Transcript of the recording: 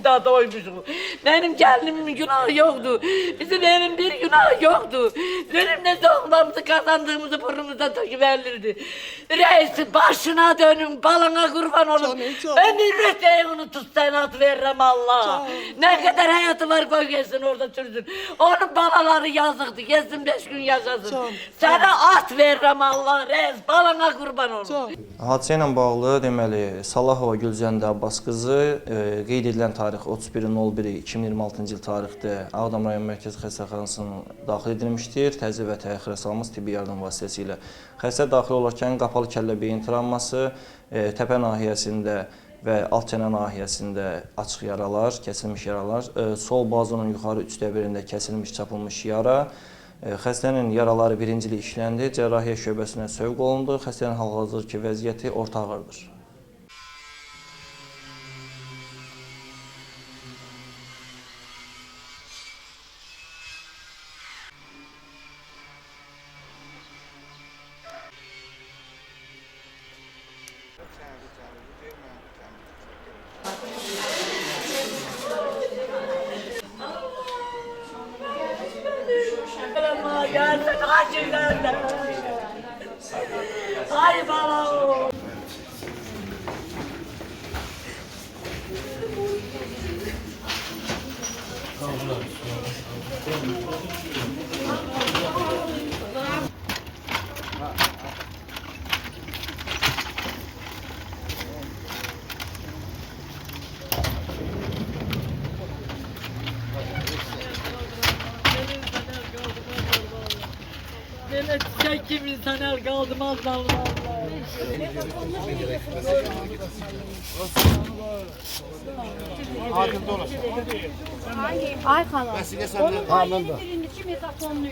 da doymuşum. Benim gelinimin günahı yoktu. Bizim evin bir günahı yoktu. Dönümle soğumamızı kazandığımızı burnumuza döküverirdi. Reis başına dönün, balına kurban olun. Ömür öteğini tutsan at veririm Allah. Ne kadar hayatı var koy gelsin orada sürsün. Onun balaları yazıktı, gelsin 5 gün yaşasın. Sana at veririm Allah, reis balına kurban olun. Hadisə ilə bağlı deməli Salahova Gülzəndə Abbas qızı qeyd edilən tarix 31.01.2026-cı il tarixdə Ağdam rayon mərkəzi xəstəxanasına daxil edilmişdir. Təzyiq və təxirə salınmış tibbi yardım vasitəsilə. Xəstə daxil olarkən qapalı kəllə beyin travması, təpə nahiyəsində və alt çənə nahiyəsində açıq yaralar, kəsilmiş yaralar, sol bazunun yuxarı 1/3-də kəsilmiş, çapılmış yara. Xəstənin yaraları birincili işləndi, cərrahiyyə şöbəsinə sövq olundu. Xəstənin hal-hazırki vəziyyəti orta ağırdır. Gelsin acılarla. Ay baba. Böyle çiçek insanlar kaldım Allah Allah. Ay hala. Vesile sen de. Birinci metafonlu.